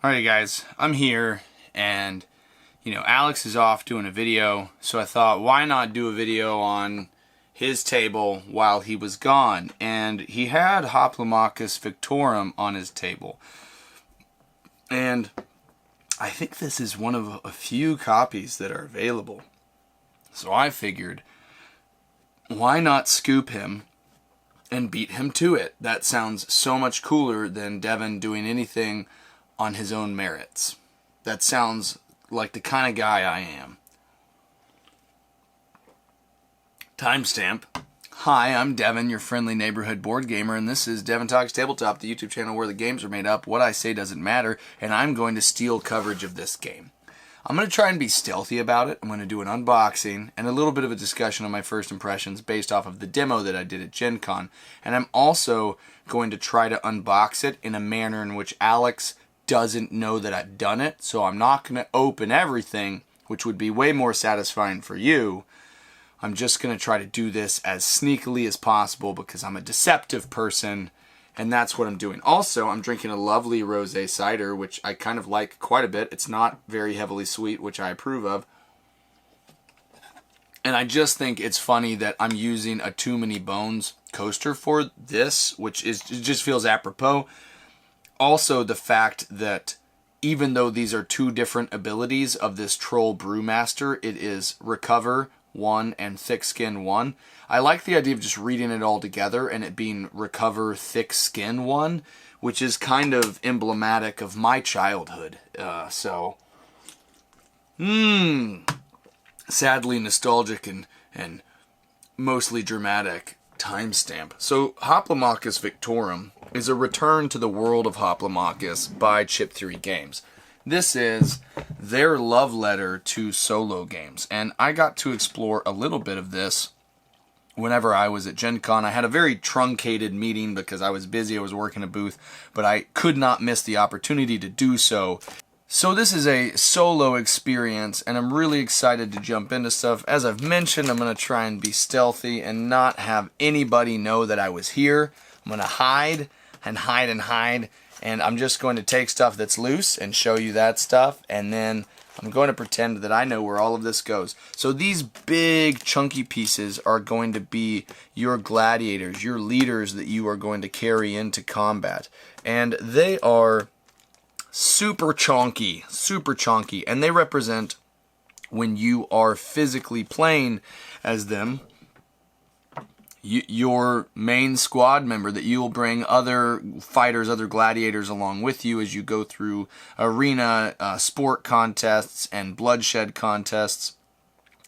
Alright guys, I'm here and Alex is off doing a video, so I thought why not do a video on his table while he was gone. And he had Hoplomachus Victorum on his table. And I think this is one of a few copies that are available. So I figured, why not scoop him and beat him to it? That sounds so much cooler than Devin doing anything on his own merits. That sounds like the kind of guy I am. Timestamp. Hi, I'm Devin, your friendly neighborhood board gamer, and this is Devin Talks Tabletop, the YouTube channel where the games are made up. What I say doesn't matter, and I'm going to steal coverage of this game. I'm going to try and be stealthy about it. I'm going to do an unboxing and a little bit of a discussion on my first impressions based off of the demo that I did at Gen Con. And I'm also going to try to unbox it in a manner in which Alex doesn't know that I've done it, so I'm not going to open everything, which would be way more satisfying for you. I'm just going to try to do this as sneakily as possible because I'm a deceptive person, and that's what I'm doing. Also, I'm drinking a lovely rosé cider, which I kind of like quite a bit. It's not very heavily sweet, which I approve of. And I just think it's funny that I'm using a Too Many Bones coaster for this, which it just feels apropos. Also, the fact that even though these are two different abilities of this Troll Brewmaster, it is Recover 1 and Thick Skin 1. I like the idea of just reading it all together and it being Recover Thick Skin 1, which is kind of emblematic of my childhood. Sadly nostalgic and mostly dramatic timestamp. So, Hoplomachus Victorum is a return to the world of Hoplomachus by Chip Theory Games. This is their love letter to solo games, and I got to explore a little bit of this whenever I was at Gen Con. I had a very truncated meeting because I was busy, I was working a booth, but I could not miss the opportunity to do so. So this is a solo experience, and I'm really excited to jump into stuff. As I've mentioned, I'm going to try and be stealthy and not have anybody know that I was here. I'm going to hide and hide and hide, and I'm just going to take stuff that's loose and show you that stuff, and then I'm going to pretend that I know where all of this goes. So these big chunky pieces are going to be your gladiators, your leaders that you are going to carry into combat, and they are super chonky, and they represent when you are physically playing as them, your main squad member, that you will bring other fighters, other gladiators along with you as you go through arena, sport contests, and bloodshed contests.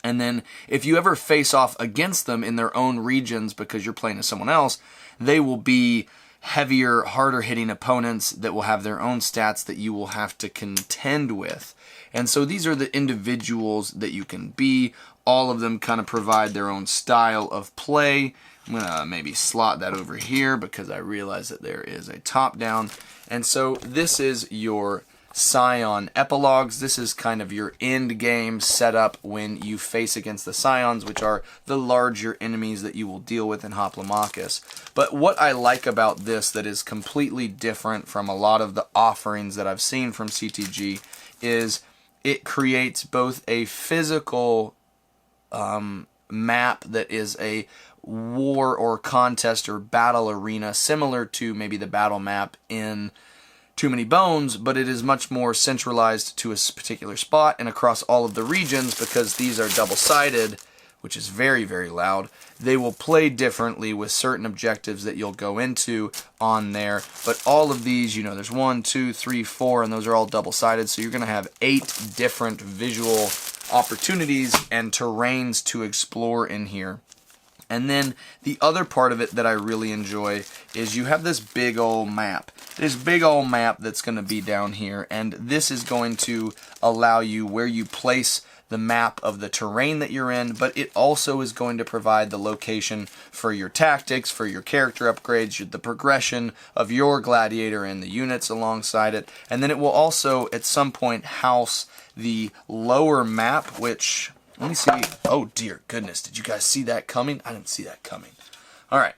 And then if you ever face off against them in their own regions because you're playing as someone else, they will be heavier, harder hitting opponents that will have their own stats that you will have to contend with. And so these are the individuals that you can be. All of them kind of provide their own style of play. I'm going to maybe slot that over here because I realize that there is a top down. And so this is your Scion epilogues. This is kind of your end game setup when you face against the Scions, which are the larger enemies that you will deal with in Hoplomachus. But what I like about this that is completely different from a lot of the offerings that I've seen from CTG is it creates both a physical map that is a war or contest or battle arena, similar to maybe the battle map in Too Many Bones, but it is much more centralized to a particular spot and across all of the regions because these are double-sided, which is very, very loud. They will play differently with certain objectives that you'll go into on there, but all of these, there's 1, 2, 3, 4, and those are all double-sided, so you're going to have 8 different visual opportunities and terrains to explore in here. And then the other part of it that I really enjoy is you have this big old map. This big old map that's going to be down here, and this is going to allow you where you place the map of the terrain that you're in, but it also is going to provide the location for your tactics, for your character upgrades, the progression of your gladiator and the units alongside it. And then it will also at some point house the lower map, which, let me see. Oh dear goodness, did you guys see that coming? I didn't see that coming. Alright,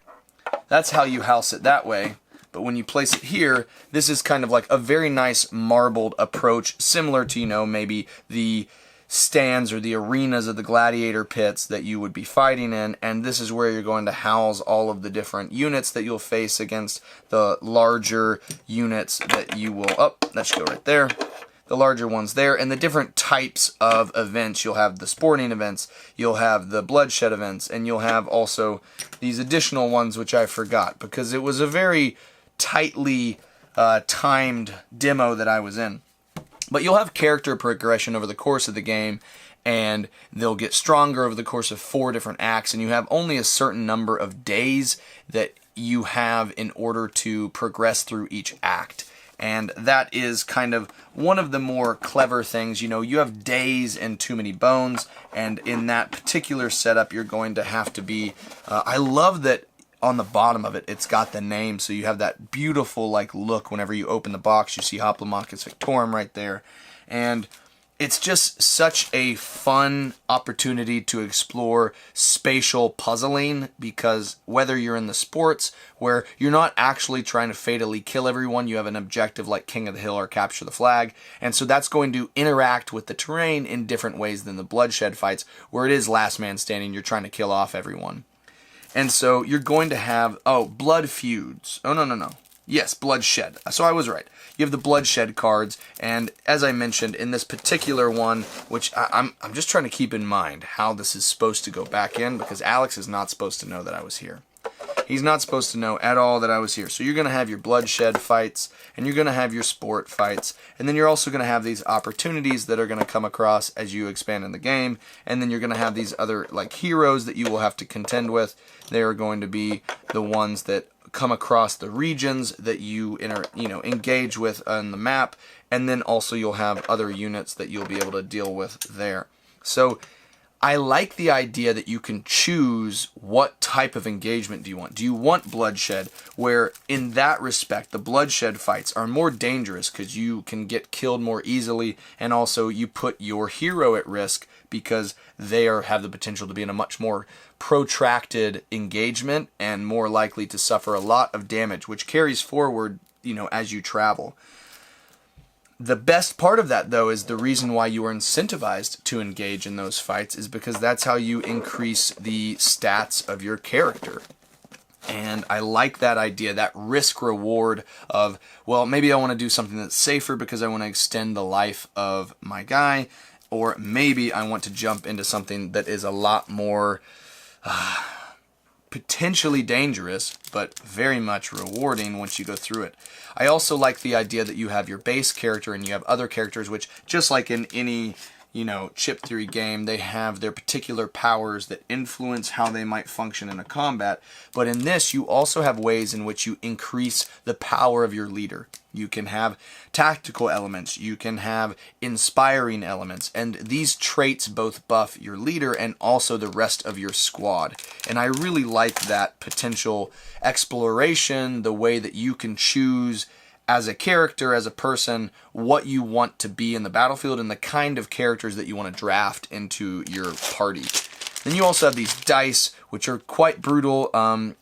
that's how you house it that way. But when you place it here, this is kind of like a very nice marbled approach, similar to, you know, maybe the stands or the arenas of the gladiator pits that you would be fighting in, and this is where you're going to house all of the different units that you'll face against the larger units that you will, oh, that should go right there, the larger ones there, and the different types of events. You'll have the sporting events, you'll have the bloodshed events, and you'll have also these additional ones which I forgot, because it was a very tightly timed demo that I was in. But you'll have character progression over the course of the game, and they'll get stronger over the course of 4 different acts, and you have only a certain number of days that you have in order to progress through each act. And that is kind of one of the more clever things. You know, you have days and too many bones, and in that particular setup, you're going to have to be... I love that on the bottom of it, it's got the name, so you have that beautiful like look whenever you open the box. You see Hoplomachus Victorum right there, and it's just such a fun opportunity to explore spatial puzzling, because whether you're in the sports where you're not actually trying to fatally kill everyone, you have an objective like King of the Hill or capture the flag, and so that's going to interact with the terrain in different ways than the bloodshed fights, where it is last man standing, you're trying to kill off everyone. And so you're going to have, blood feuds. Oh, no. Yes, bloodshed. So I was right. You have the bloodshed cards, and as I mentioned, in this particular one, which I'm just trying to keep in mind how this is supposed to go back in, because Alex is not supposed to know that I was here. He's not supposed to know at all that I was here. So you're going to have your bloodshed fights, and you're going to have your sport fights, and then you're also going to have these opportunities that are going to come across as you expand in the game, and then you're going to have these other like heroes that you will have to contend with. They are going to be the ones that come across the regions that you engage with on the map, and then also you'll have other units that you'll be able to deal with there. So I like the idea that you can choose what type of engagement do you want. Do you want bloodshed, where in that respect the bloodshed fights are more dangerous because you can get killed more easily, and also you put your hero at risk because they have the potential to be in a much more protracted engagement and more likely to suffer a lot of damage, which carries forward, as you travel. The best part of that, though, is the reason why you are incentivized to engage in those fights is because that's how you increase the stats of your character. And I like that idea, that risk-reward of, well, maybe I want to do something that's safer because I want to extend the life of my guy, or maybe I want to jump into something that is a lot more potentially dangerous, but very much rewarding once you go through it. I also like the idea that you have your base character and you have other characters, which, just like in any, chip theory game, they have their particular powers that influence how they might function in a combat. But in this, you also have ways in which you increase the power of your leader. You can have tactical elements, you can have inspiring elements, and these traits both buff your leader and also the rest of your squad. And I really like that potential exploration, the way that you can choose as a character, as a person, what you want to be in the battlefield and the kind of characters that you want to draft into your party. Then you also have these dice, which are quite brutal.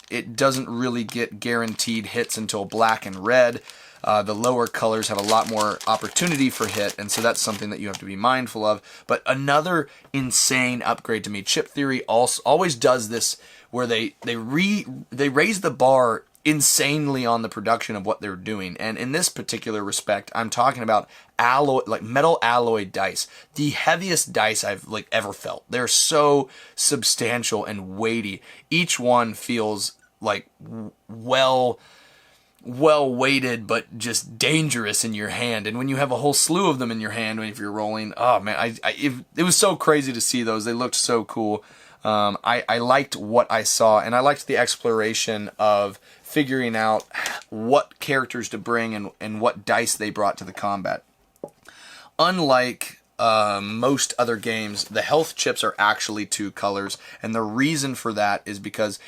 It doesn't really get guaranteed hits until black and red. The lower colors have a lot more opportunity for hit, and so that's something that you have to be mindful of. But another insane upgrade to me, Chip Theory always does this, where they raise the bar insanely on the production of what they're doing. And in this particular respect, I'm talking about metal alloy dice, the heaviest dice I've ever felt. They're so substantial and weighty. Each one feels like well weighted, but just dangerous in your hand. And when you have a whole slew of them in your hand, if you're rolling, oh man, it was so crazy to see those. They looked so cool. I liked what I saw, and I liked the exploration of figuring out what characters to bring and what dice they brought to the combat. Unlike most other games, the health chips are actually 2 colors, and the reason for that is because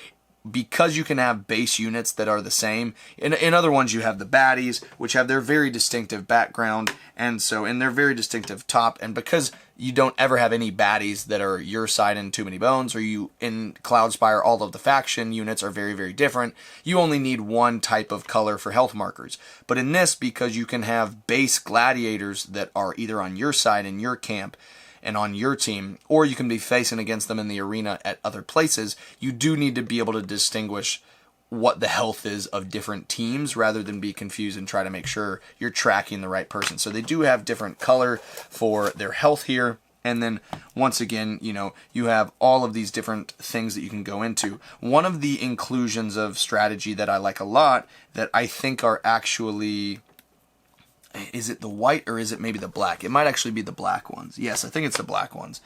because you can have base units that are the same. In other ones, you have the baddies, which have their very distinctive background, and so in their very distinctive top. And because you don't ever have any baddies that are your side in Too Many Bones, or you in Cloudspire, all of the faction units are very, very different. You only need one type of color for health markers. But in this, because you can have base gladiators that are either on your side in your camp and on your team, or you can be facing against them in the arena at other places, you do need to be able to distinguish what the health is of different teams rather than be confused and try to make sure you're tracking the right person. So they do have different color for their health here. And then once again, you have all of these different things that you can go into. One of the inclusions of strategy that I like a lot that I think are actually... Is it the white or is it maybe the black? It might actually be the black ones. Yes, I think it's the black ones.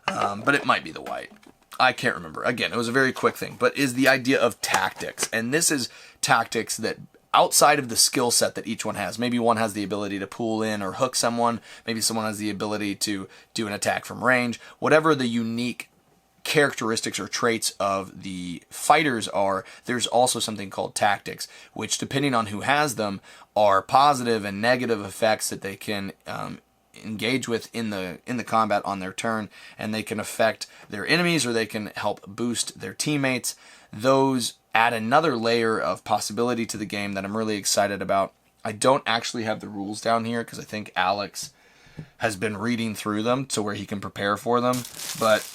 But it might be the white. I can't remember. Again, it was a very quick thing. But is the idea of tactics. And this is tactics that outside of the skill set that each one has. Maybe one has the ability to pull in or hook someone. Maybe someone has the ability to do an attack from range. Whatever the unique characteristics or traits of the fighters are, there's also something called tactics, which depending on who has them are positive and negative effects that they can engage with in the combat on their turn, and they can affect their enemies or they can help boost their teammates. Those add another layer of possibility to the game that I'm really excited about. I don't actually have the rules down here because I think Alex has been reading through them to where he can prepare for them, but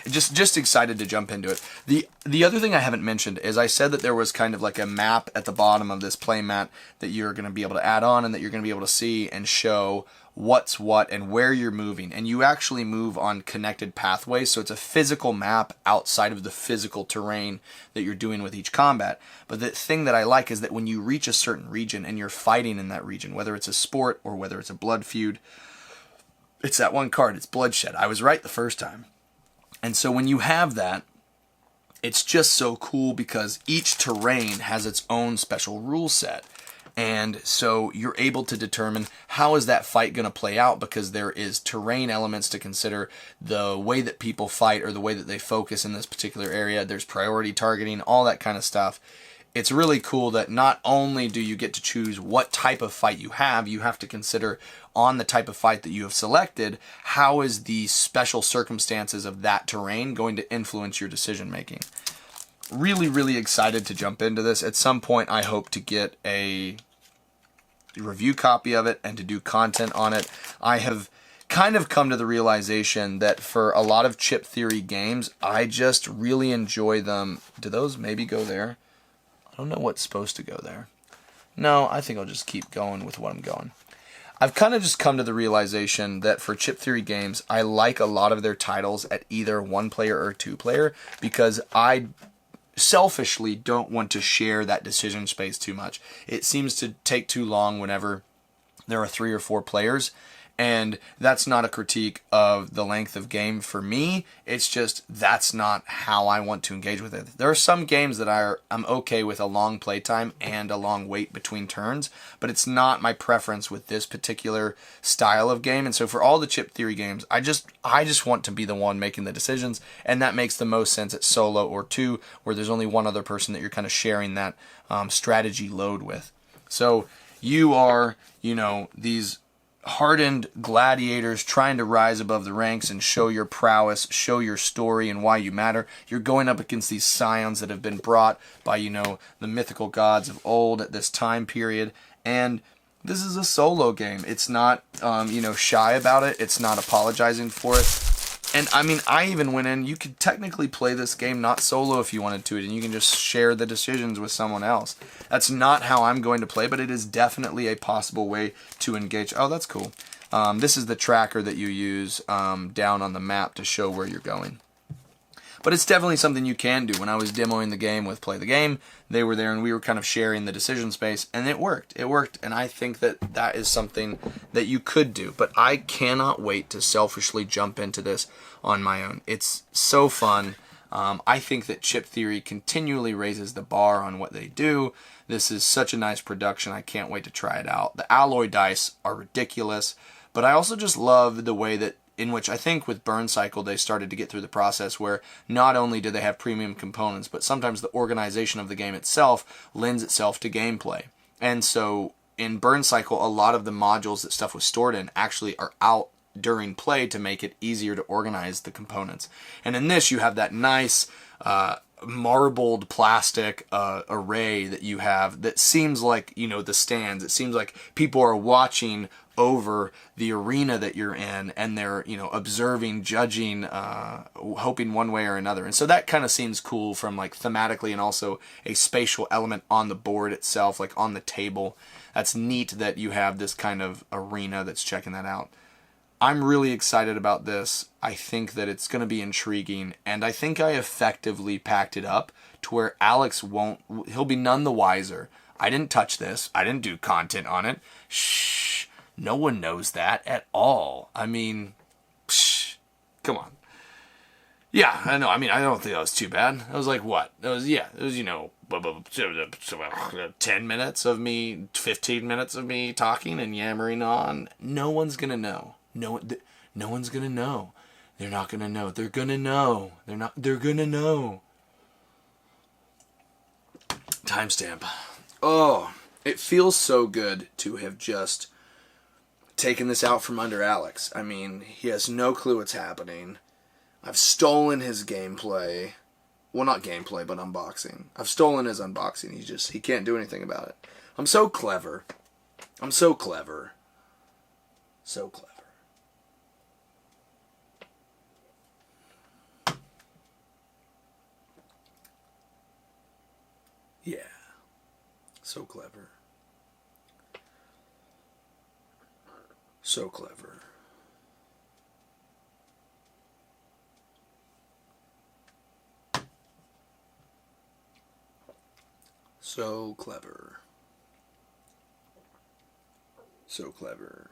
just excited to jump into it. The other thing I haven't mentioned is I said that there was kind of like a map at the bottom of this play mat that you're going to be able to add on and that you're going to be able to see and show what's what and where you're moving. And you actually move on connected pathways, so it's a physical map outside of the physical terrain that you're doing with each combat. But the thing that I like is that when you reach a certain region and you're fighting in that region, whether it's a sport or whether it's a blood feud, it's that one card, it's bloodshed. I was right the first time. And so when you have that, it's just so cool because each terrain has its own special rule set. And so you're able to determine how is that fight going to play out, because there is terrain elements to consider, the way that people fight or the way that they focus in this particular area. There's priority targeting, all that kind of stuff. It's really cool that not only do you get to choose what type of fight you have to consider on the type of fight that you have selected, how is the special circumstances of that terrain going to influence your decision making. Really, really excited to jump into this. At some point, I hope to get a review copy of it and to do content on it. I have kind of come to the realization that for a lot of chip theory games, I just really enjoy them. Do those maybe go there? I don't know what's supposed to go there. No, I think I'll just keep going with what I'm going. I've kind of just come to the realization that for chip theory games, I like a lot of their titles at either 1-player or 2-player because I selfishly don't want to share that decision space too much. It seems to take too long whenever there are 3 or 4 players. And that's not a critique of the length of game for me. It's just that's not how I want to engage with it. There are some games that I'm okay with a long playtime and a long wait between turns, but it's not my preference with this particular style of game. And so for all the chip theory games, I just want to be the one making the decisions, and that makes the most sense at solo or 2, where there's only one other person that you're kind of sharing that strategy load with. So you are, these hardened gladiators trying to rise above the ranks and show your prowess, show your story and why you matter. You're going up against these scions that have been brought by, the mythical gods of old at this time period. And this is a solo game. It's not, shy about it. It's not apologizing for it. And I even went in, you could technically play this game not solo if you wanted to, and you can just share the decisions with someone else. That's not how I'm going to play, but it is definitely a possible way to engage. Oh, that's cool. This is the tracker that you use down on the map to show where you're going. But it's definitely something you can do. When I was demoing the game with Play the Game, they were there and we were kind of sharing the decision space, and it worked. It worked, and I think that that is something that you could do. But I cannot wait to selfishly jump into this on my own. It's so fun. I think that Chip Theory continually raises the bar on what they do. This is such a nice production. I can't wait to try it out. The alloy dice are ridiculous, but I also just love the way that in which I think with Burn Cycle they started to get through the process where not only do they have premium components, but sometimes the organization of the game itself lends itself to gameplay. And so in Burn Cycle, a lot of the modules that stuff was stored in actually are out during play to make it easier to organize the components. And in this, you have that nice marbled plastic array that you have that seems like, you know, the stands. It seems like people are watching over the arena that you're in, and they're, you know, observing, judging, hoping one way or another. And so that kind of seems cool from like thematically, and also a spatial element on the board itself, like on the table. That's neat that you have this kind of arena that's checking that out. I'm really excited about this. I think that it's going to be intriguing, and I think I effectively packed it up to where Alex he'll be none the wiser. I didn't touch this. I didn't do content on it. Shh. No one knows that at all. I mean, psh, come on. Yeah, I know. I mean, I don't think that was too bad. It was like, what? It was, you know, 10 minutes of me, 15 minutes of me talking and yammering on. No one's going to know. No one's going to know. They're not going to know. They're going to know. They're going to know. Timestamp. Oh, it feels so good to have just taken this out from under Alex. I mean, he has no clue what's happening. I've stolen his gameplay. Well, not gameplay, but unboxing. I've stolen his unboxing. He can't do anything about it. I'm so clever. I'm so clever. So clever. Yeah. So clever. So clever. So clever. So clever.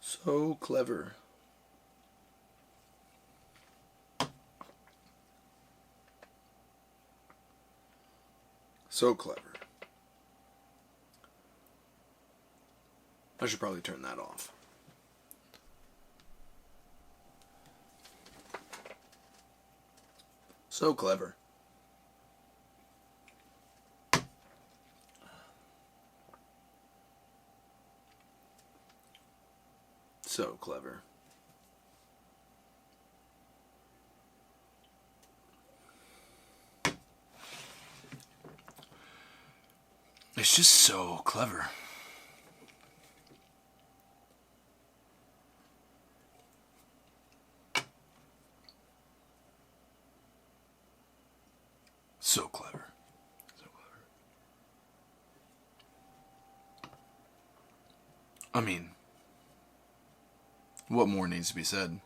So clever. So clever. I should probably turn that off. So clever. So clever. It's just so clever. So clever. So clever. I mean, what more needs to be said?